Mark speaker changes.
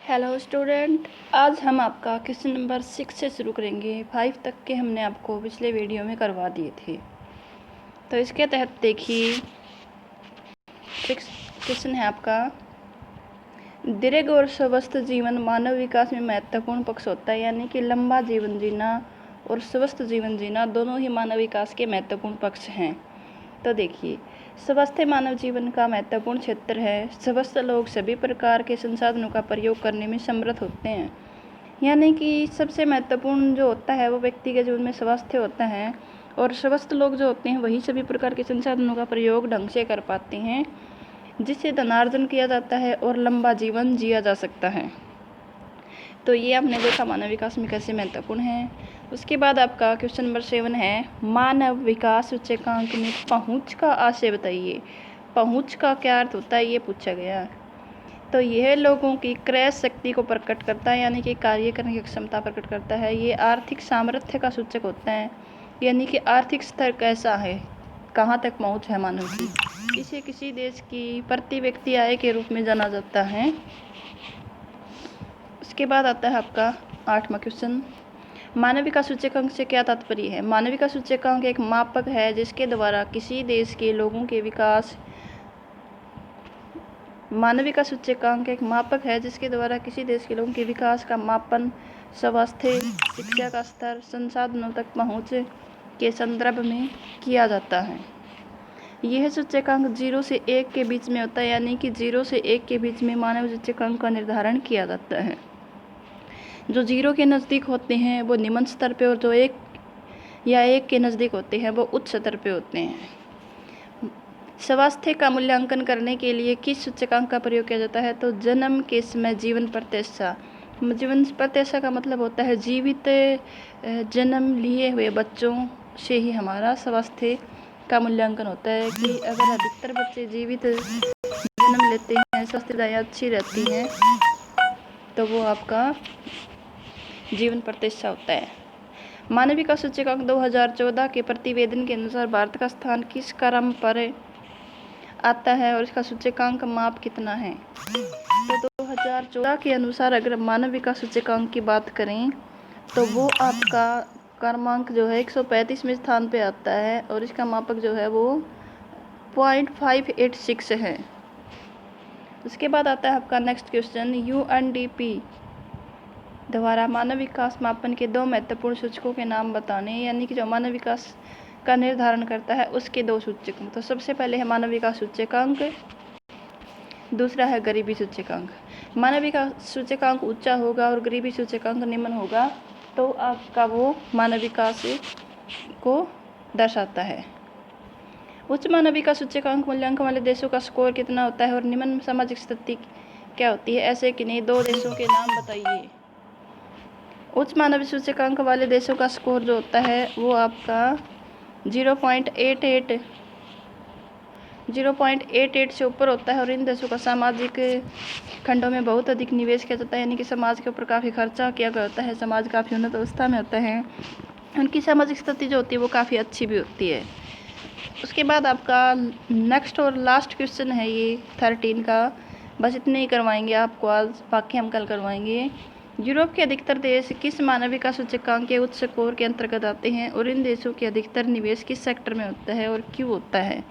Speaker 1: Hello student, आज हम आपका क्वेश्चन नंबर 6 से शुरू करेंगे। 5 तक के हमने आपको पिछले वीडियो में करवा दिए थे। तो इसके तहत देखिए 6 क्वेश्चन है आपका। दीर्घ और स्वस्थ जीवन मानव विकास में महत्वपूर्ण पक्ष होता है, यानी कि लंबा जीवन जीना और स्वस्थ जीवन जीना दोनों ही मानव विकास के महत्वपूर्ण पक्ष हैं। तो देखिए, स्वस्थ मानव जीवन का महत्वपूर्ण क्षेत्र है। स्वस्थ लोग सभी प्रकार के संसाधनों का प्रयोग करने में समर्थ होते हैं, यानी कि सबसे महत्वपूर्ण जो होता है वो व्यक्ति के जीवन में स्वास्थ्य होता है। और स्वस्थ लोग जो होते हैं वही सभी प्रकार के संसाधनों का प्रयोग ढंग से कर पाते हैं, जिससे धनार्जन किया जाता है और लंबा जीवन जिया जा सकता है। तो ये आपने देखा मानव विकास में कैसे महत्वपूर्ण है। उसके बाद आपका क्वेश्चन नंबर 7 है, मानव विकास सूचकांक में पहुंच का आशय बताइए। पहुंच का क्या अर्थ होता है, ये पूछा गया। तो यह लोगों की क्रय शक्ति को प्रकट करता है, यानी कि कार्य करने की क्षमता प्रकट करता है। ये आर्थिक सामर्थ्य का सूचक होता है, यानी कि आर्थिक स्तर कैसा है, कहाँ तक पहुंच है मानव की। इसे किसी देश की प्रति व्यक्ति आय के रूप में जाना जाता है। उसके बाद आता है आपका 8वां क्वेश्चन, मानविका सूचकांक से क्या तात्पर्य है। मानविका सूचकांक एक मापक है जिसके द्वारा किसी देश के लोगों के विकास मानविका सूचकांक एक मापक है जिसके द्वारा किसी देश के लोगों के विकास का मापन स्वास्थ्य, शिक्षा का स्तर, संसाधनों तक पहुंच के संदर्भ में किया जाता है। यह सूचकांक 0 से 1 के बीच में होता है, यानी कि 0 से 1 के बीच में मानव सूचकांक का निर्धारण किया जाता है। जो 0 के नज़दीक होते हैं वो निम्न स्तर पे, और जो 1 या 1 के नज़दीक होते हैं वो उच्च स्तर पे होते हैं। स्वास्थ्य का मूल्यांकन करने के लिए किस सूचकांक का प्रयोग किया जाता है। तो जन्म के समय जीवन प्रत्याशा। जीवन प्रत्याशा का मतलब होता है जीवित जन्म लिए हुए बच्चों से ही हमारा स्वास्थ्य का मूल्यांकन होता है, कि अगर अधिकतर बच्चे जीवित जन्म लेते हैं, स्वास्थ्य अच्छी रहती हैं, तो वो आपका जीवन प्रत्याशा होता है। मानविका सूचकांक 2014 के प्रतिवेदन के अनुसार भारत का स्थान किस क्रम पर आता है और इसका सूचकांक माप कितना है। तो 2014 के अनुसार अगर मानविका सूचकांक की बात करें तो वो आपका क्रमांक जो है 135वें स्थान पे आता है, और इसका मापक जो है वो 0.586 है। उसके बाद आता है आपका नेक्स्ट क्वेश्चन, UNDP द्वारा मानव विकास मापन के 2 महत्वपूर्ण सूचकों के नाम बताने, यानी कि जो मानव विकास का निर्धारण करता है उसके 2 सूचकांक। तो सबसे पहले है मानव विकास सूचकांक, दूसरा है गरीबी सूचकांक। मानव विकास सूचकांक ऊंचा होगा और गरीबी सूचकांक निम्न होगा, तो आपका वो मानव विकास को दर्शाता है। उच्च मानव विकास सूचकांक मूल्यांकन वाले देशों का स्कोर कितना होता है और निम्न सामाजिक स्थिति क्या होती है। ऐसे कि नहीं 2 देशों के नाम बताइए। उच्च मानवीय सूचकांक वाले देशों का स्कोर जो होता है वो आपका 0.88 से ऊपर होता है, और इन देशों का सामाजिक खंडों में बहुत अधिक निवेश किया जाता है, यानी कि समाज के ऊपर काफ़ी खर्चा किया जाता है, समाज काफ़ी उन्नत अवस्था में होता है, उनकी सामाजिक स्थिति जो होती है वो काफ़ी अच्छी भी होती है। उसके बाद आपका नेक्स्ट और लास्ट क्वेश्चन है ये 13 का। बस इतने ही करवाएंगे आपको आज, बाकी हम कल करवाएंगे। यूरोप के अधिकतर देश किस मानविका सूचकांक के उच्च स्कोर के अंतर्गत आते हैं और इन देशों के अधिकतर निवेश किस सेक्टर में होता है और क्यों होता है।